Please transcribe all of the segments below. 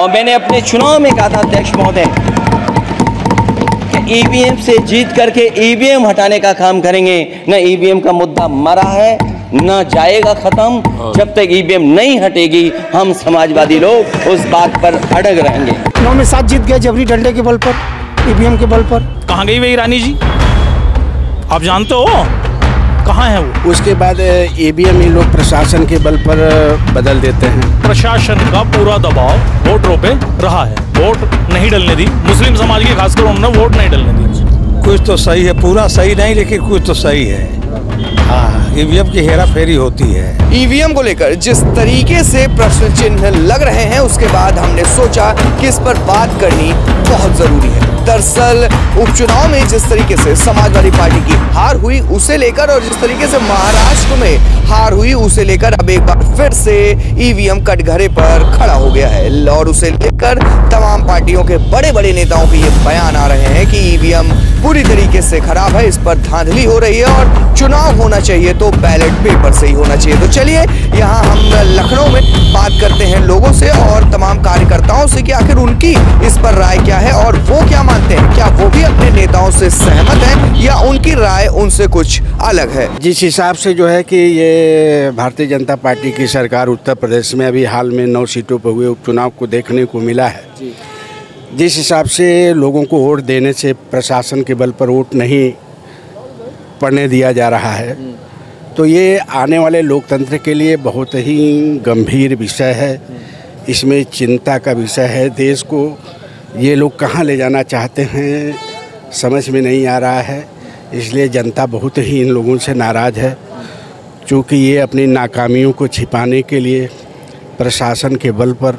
और मैंने अपने चुनाव में कहा था अध्यक्ष महोदय कि ईवीएम से जीत करके ईवीएम हटाने का काम करेंगे। न ईवीएम का मुद्दा मरा है न जाएगा खत्म। जब तक ईवीएम नहीं हटेगी हम समाजवादी लोग उस बात पर अड़ग रहेंगे। चुनाव में 7 जीत गए जबरी डंडे के बल पर, ईवीएम के बल पर। कहाँ गई वही रानी जी, आप जानते हो कहाँ है वो? उसके बाद ईवीएम ही लोग प्रशासन के बल पर बदल देते हैं। प्रशासन का पूरा दबाव वोटरों पे रहा है, वोट नहीं डलने दी। मुस्लिम समाज के खासकर उन्होंने वोट नहीं डलने दी। कुछ तो सही है, पूरा सही नहीं लेकिन कुछ तो सही है। हाँ, ईवीएम की हेरा फेरी होती है। ईवीएम को लेकर जिस तरीके से प्रश्न चिन्ह लग रहे हैं उसके बाद हमने सोचा कि इस पर बात करनी बहुत जरूरी है। दरअसल उपचुनाव में जिस तरीके से समाजवादी पार्टी की हार हुई उसे लेकर और जिस तरीके से महाराष्ट्र में हार हुई उसे लेकर अब एक बार फिर से ईवीएम कटघरे पर खड़ा हो गया है और उसे लेकर तमाम पार्टियों के बड़े बड़े नेताओं के ये बयान आ रहे हैं कि ईवीएम पूरी तरीके से खराब है, इस पर धांधली हो रही है और चुनाव होना चाहिए तो बैलेट पेपर से ही होना चाहिए। तो चलिए यहाँ हम लखनऊ में बात करते हैं लोगों से और तमाम कार्यकर्ताओं से कि आखिर उनकी इस पर राय क्या है और वो क्या मानते हैं। क्या वो भी अपने नेताओं से सहमत हैं या उनकी राय उनसे कुछ अलग है। जिस हिसाब से जो है कि ये भारतीय जनता पार्टी की सरकार उत्तर प्रदेश में अभी हाल में 9 सीटों पर हुए उपचुनाव को देखने को मिला है, जिस हिसाब से लोगों को वोट देने से प्रशासन के बल पर वोट नहीं पड़ने दिया जा रहा है, तो ये आने वाले लोकतंत्र के लिए बहुत ही गंभीर विषय है। इसमें चिंता का विषय है। देश को ये लोग कहाँ ले जाना चाहते हैं समझ में नहीं आ रहा है। इसलिए जनता बहुत ही इन लोगों से नाराज़ है, क्योंकि ये अपनी नाकामियों को छिपाने के लिए प्रशासन के बल पर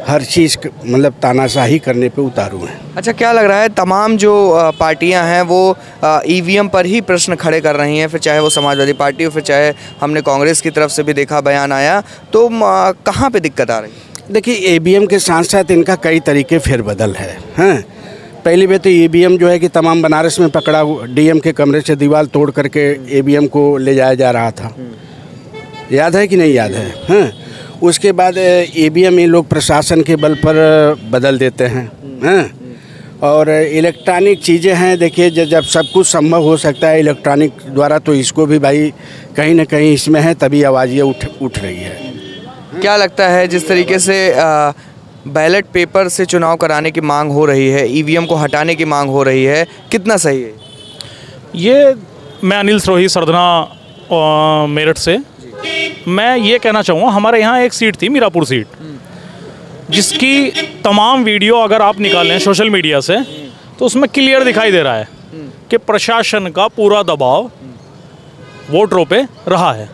हर चीज़ मतलब तानाशाही करने पे उतारू हैं। अच्छा, क्या लग रहा है तमाम जो पार्टियां हैं वो ईवीएम पर ही प्रश्न खड़े कर रही हैं, फिर चाहे वो समाजवादी पार्टी हो फिर चाहे हमने कांग्रेस की तरफ से भी देखा बयान आया, तो कहाँ पे दिक्कत आ रही है? देखिए, ईवीएम के साथ साथ इनका कई तरीके फेरबदल है। हाँ, पहली बात तो ईवीएम जो है कि तमाम बनारस में पकड़ा डीएम के कमरे से दीवार तोड़ करके ईवीएम को ले जाया जा रहा था, याद है कि नहीं याद है? हाँ, उसके बाद ईवीएम ये लोग प्रशासन के बल पर बदल देते हैं। हाँ, और इलेक्ट्रॉनिक चीज़ें हैं। देखिए, जब सब कुछ संभव हो सकता है इलेक्ट्रॉनिक द्वारा, तो इसको भी भाई कहीं ना कहीं इसमें है, तभी आवाज़ ये उठ रही है। क्या लगता है जिस तरीके से बैलेट पेपर से चुनाव कराने की मांग हो रही है, ईवीएम को हटाने की मांग हो रही है, कितना सही है ये? मैं अनिल सरोही सरदना मेरठ से मैं ये कहना चाहूँगा, हमारे यहाँ एक सीट थी मीरापुर सीट, जिसकी तमाम वीडियो अगर आप निकालें सोशल मीडिया से तो उसमें क्लियर दिखाई दे रहा है कि प्रशासन का पूरा दबाव वोटरों पे रहा है,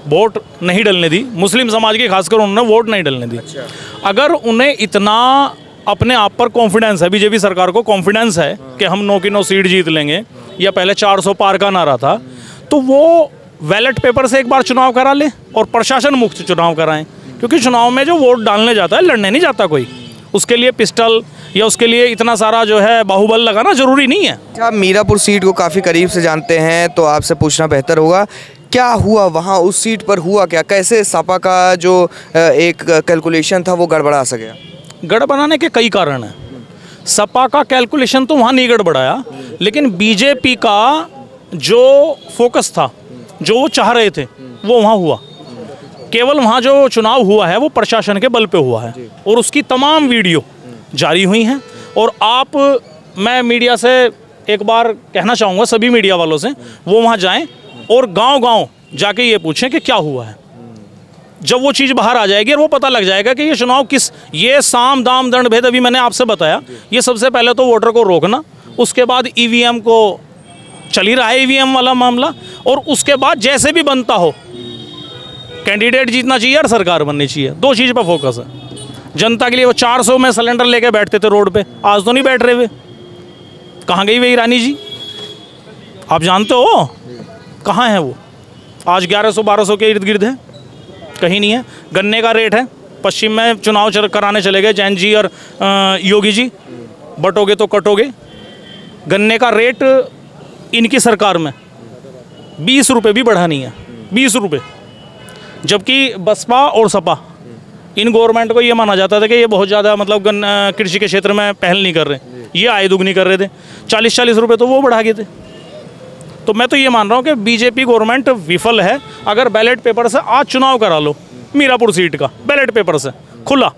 वोट नहीं डलने दी। मुस्लिम समाज के खासकर उन्होंने वोट नहीं डलने दी। अगर उन्हें इतना अपने आप पर कॉन्फिडेंस है, बीजेपी सरकार को कॉन्फिडेंस है कि हम 9 की 9 सीट जीत लेंगे, या पहले 400 पार का नारा था, तो वो बैलेट पेपर से एक बार चुनाव करा ले और प्रशासन मुक्त चुनाव कराएं। क्योंकि चुनाव में जो वोट डालने जाता है, लड़ने नहीं जाता कोई, उसके लिए पिस्टल या उसके लिए इतना सारा जो है बाहुबल लगाना जरूरी नहीं है। आप मीरापुर सीट को काफ़ी करीब से जानते हैं तो आपसे पूछना बेहतर होगा, क्या हुआ वहाँ उस सीट पर? हुआ क्या? कैसे सपा का जो एक कैलकुलेशन था वो गड़बड़ा सा गया? गड़बड़ाने के कई कारण हैं। सपा का कैलकुलेशन तो वहाँ नहीं गड़बड़ाया, लेकिन बीजेपी का जो फोकस था, जो वो चाह रहे थे, वो वहाँ हुआ। केवल वहाँ जो चुनाव हुआ है वो प्रशासन के बल पे हुआ है और उसकी तमाम वीडियो जारी हुई हैं। और मैं मीडिया से एक बार कहना चाहूँगा सभी मीडिया वालों से, वो वहाँ जाएं और गांव-गांव जाके ये पूछें कि क्या हुआ है। जब वो चीज़ बाहर आ जाएगी और वो पता लग जाएगा कि ये चुनाव ये साम दाम दंड भेद अभी मैंने आपसे बताया, ये सबसे पहले तो वोटर को रोकना, उसके बाद ईवीएम को चल ही रहा है ईवीएम वाला मामला, और उसके बाद जैसे भी बनता हो कैंडिडेट जीतना चाहिए और सरकार बननी चाहिए। 2 चीज़ पर फोकस है जनता के लिए। वो 400 में सिलेंडर लेके बैठते थे रोड पे, आज तो नहीं बैठ रहे वे। कहाँ गई वही रानी जी, आप जानते हो कहाँ है वो? आज 1100-1200 के इर्द गिर्द है, कहीं नहीं है। गन्ने का रेट है, पश्चिम में चुनाव कराने चले गए जैन जी और योगी जी, बटोगे तो कटोगे। गन्ने का रेट इनकी सरकार में 20 रुपये भी बढ़ा नहीं है, 20 रुपये। जबकि बसपा और सपा इन गवर्नमेंट को ये माना जाता था कि ये बहुत ज़्यादा मतलब कृषि के क्षेत्र में पहल नहीं कर रहे, ये आय दुगनी कर रहे थे, 40-40 रुपये तो वो बढ़ा गए थे। तो मैं तो ये मान रहा हूँ कि बीजेपी गवर्नमेंट विफल है। अगर बैलेट पेपर से आज चुनाव करा लो मीरापुर सीट का, बैलेट पेपर से खुला,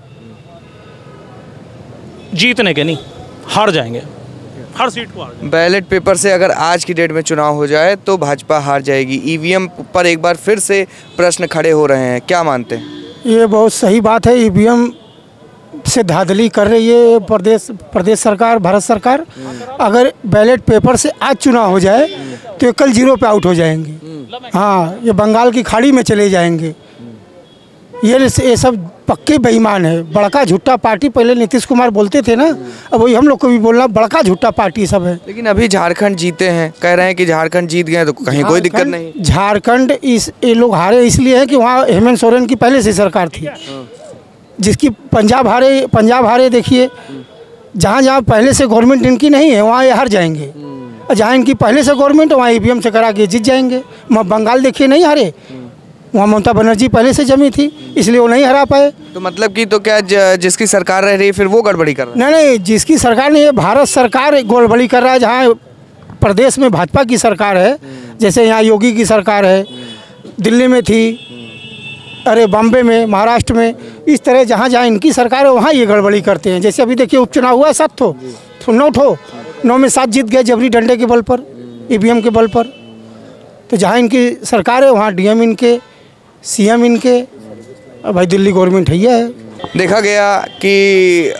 जीतने के नहीं, हार जाएंगे, हर सीट को हार जाएंगे। बैलेट पेपर से अगर आज की डेट में चुनाव हो जाए तो भाजपा हार जाएगी। ईवीएम पर एक बार फिर से प्रश्न खड़े हो रहे हैं, क्या मानते हैं? ये बहुत सही बात है। ईवीएम से धांधली कर रही है प्रदेश सरकार, भारत सरकार। अगर बैलेट पेपर से आज चुनाव हो जाए तो ये कल 0 पे आउट हो जाएंगे। हाँ, ये बंगाल की खाड़ी में चले जाएंगे। ये सब पक्के बेईमान है, बड़का झूठा पार्टी। पहले नीतीश कुमार बोलते थे ना, अब वही हम लोग को भी बोलना, बड़का झूठा पार्टी सब है। लेकिन अभी झारखंड जीते हैं, कह रहे हैं कि झारखंड जीत गए तो कहीं कोई दिक्कत नहीं। झारखंड ये लोग हारे इसलिए है कि वहाँ हेमंत सोरेन की पहले से सरकार थी। जिसकी पंजाब हारे देखिए, जहाँ जहाँ पहले से गवर्नमेंट इनकी नहीं है वहाँ ये हार जाएंगे, और जहाँ इनकी पहले से गवर्नमेंट वहाँ ईवीएम से करा के जीत जाएंगे। बंगाल देखिए नहीं हारे, वहाँ ममता बनर्जी पहले से जमी थी, इसलिए वो नहीं हरा पाए। तो मतलब कि तो क्या जिसकी सरकार रह रही है फिर वो गड़बड़ी कर रहा है? नहीं, जिसकी सरकार नहीं है, भारत सरकार गड़बड़ी कर रहा है। जहाँ प्रदेश में भाजपा की सरकार है, जैसे यहाँ योगी की सरकार है, दिल्ली में थी, अरे बॉम्बे में, महाराष्ट्र में, इस तरह जहाँ जहाँ इनकी सरकार है वहाँ ये गड़बड़ी करते हैं। जैसे अभी देखिए उपचुनाव हुआ 9 में 7 जीत गए जबरी डंडे के बल पर, ईवीएम के बल पर। तो जहाँ इनकी सरकार है वहाँ डीएम इनके, सीएम इनके, भाई दिल्ली गवर्नमेंट है। देखा गया कि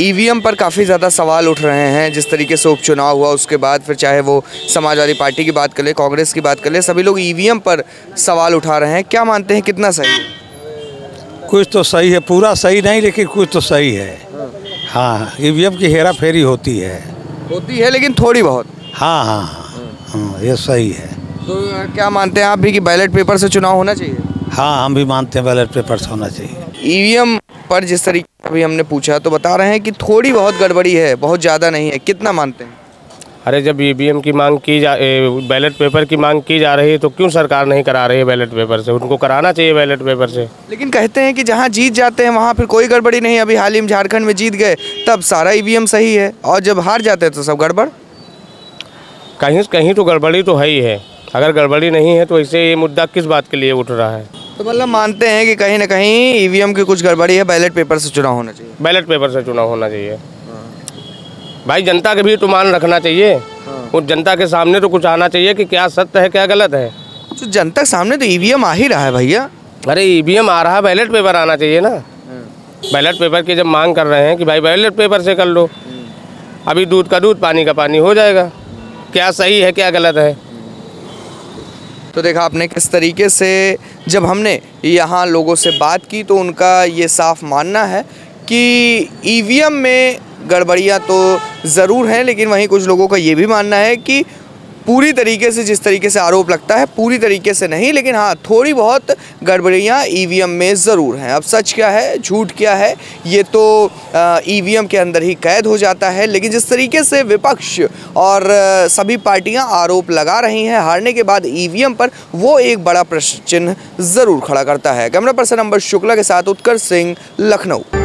ईवीएम पर काफ़ी ज़्यादा सवाल उठ रहे हैं। जिस तरीके से उपचुनाव हुआ उसके बाद फिर चाहे वो समाजवादी पार्टी की बात कर ले, कांग्रेस की बात कर ले, सभी लोग ईवीएम पर सवाल उठा रहे हैं। क्या मानते हैं कितना सही है? कुछ तो सही है, पूरा सही नहीं लेकिन कुछ तो सही है। हाँ, ईवीएम की हेरा फेरी होती है लेकिन थोड़ी बहुत। हाँ हाँ हाँ, ये सही है। तो क्या मानते हैं आप भी कि बैलेट पेपर से चुनाव होना चाहिए? हाँ, हम भी मानते हैं बैलेट पेपर से होना चाहिए। ईवीएम पर जिस तरीके अभी हमने पूछा तो बता रहे हैं कि थोड़ी बहुत गड़बड़ी है, बहुत ज़्यादा नहीं है। कितना मानते हैं? अरे जब ईवीएम की मांग की बैलेट पेपर की मांग की जा रही है तो क्यों सरकार नहीं करा रही है बैलेट पेपर से? उनको कराना चाहिए बैलेट पेपर से। लेकिन कहते हैं कि जहां जीत जाते हैं वहां फिर कोई गड़बड़ी नहीं। अभी हाल ही में झारखंड में जीत गए तब सारा ईवीएम सही है, और जब हार जाते हैं तो सब गड़बड़। कहीं कहीं तो गड़बड़ी तो है ही है। अगर गड़बड़ी नहीं है तो इससे ये मुद्दा किस बात के लिए उठ रहा है? तो मतलब मानते हैं कि कहीं ना कहीं ईवीएम की कुछ गड़बड़ी है, बैलेट पेपर से चुनाव होना चाहिए। बैलेट पेपर से चुनाव होना चाहिए। भाई जनता के भी तो मान रखना चाहिए। उस जनता के सामने तो कुछ आना चाहिए कि क्या सत्य है क्या गलत है। तो जनता के सामने तो ईवीएम आ ही रहा है भैया। अरे ईवीएम आ रहा है, बैलेट पेपर आना चाहिए ना। बैलेट पेपर की जब मांग कर रहे हैं कि भाई बैलेट पेपर से कर लो, अभी दूध का दूध पानी का पानी हो जाएगा। क्या सही है क्या गलत है? तो देखा आपने किस तरीके से जब हमने यहाँ लोगों से बात की तो उनका ये साफ मानना है कि ईवीएम में गड़बड़ियाँ तो ज़रूर हैं, लेकिन वहीं कुछ लोगों का ये भी मानना है कि पूरी तरीके से जिस तरीके से आरोप लगता है पूरी तरीके से नहीं, लेकिन हाँ थोड़ी बहुत गड़बड़ियाँ ईवीएम में ज़रूर हैं। अब सच क्या है झूठ क्या है ये तो ईवीएम के अंदर ही कैद हो जाता है। लेकिन जिस तरीके से विपक्ष और सभी पार्टियां आरोप लगा रही हैं हारने के बाद ईवीएम पर, वो एक बड़ा प्रश्न चिन्ह ज़रूर खड़ा करता है। कैमरा पर्सन अंबर शुक्ला के साथ उत्कर्ष सिंह, लखनऊ।